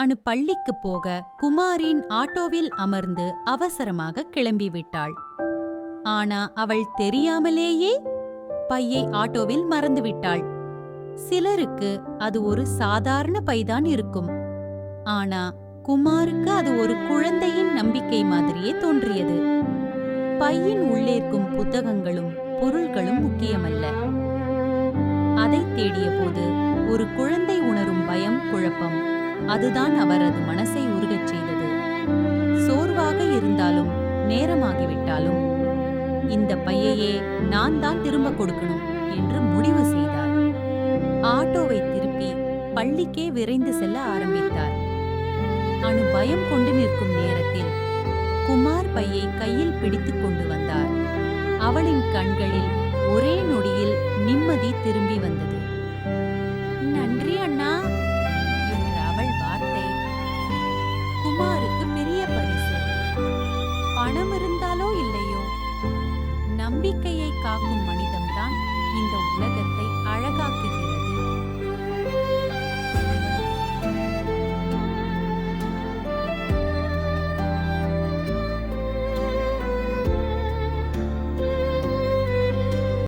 அனு பள்ளிக்கு போக குமாரின் ஆட்டோவில் அமர்ந்து அவசரமாக கிளம்பிவிட்டாள். ஆனா அவள் தெரியாமலேயே பையை ஆட்டோவில் மறந்துவிட்டாள். சிலருக்கு அது ஒரு சாதாரண பைதான் இருக்கும். ஆனா குமாருக்கு அது ஒரு குழந்தையின் நம்பிக்கை மாதிரியே தோன்றியது. பையின் உள்ளேற்கும் புத்தகங்களும் பொருள்களும் முக்கியமல்ல. அதை தேடிய போது ஒரு குழந்தை உணரும் பயம், குழப்பம், அதுதான் அவரது மனசை உருகச் செய்தது. சோர்வாக இருந்தாலும் நேரமாகிவிட்டாலும் இந்த பையையே நான் தான் திரும்ப கொடுக்கணும் என்று முடிவு செய்தார். ஆட்டோவை திருப்பி பள்ளிக்கே விரைந்து செல்ல ஆரம்பித்தார். அனு பயம் கொண்டு நிற்கும் நேரத்தில் குமார் பையை கையில் பிடித்துக் கொண்டு வந்தார். அவளின் கண்களில் ஒரே நொடியில் நிம்மதி திரும்பி வந்தது. நன்றி அண்ணா என்ற அவள் வார்த்தை குமாருக்கு பெரிய பரிசு. பணம் இருந்தாலோ இல்லையோ, நம்பிக்கையை காக்கும் மனிதம்தான் இந்த உலகத்தை அழகாக்குகிறது.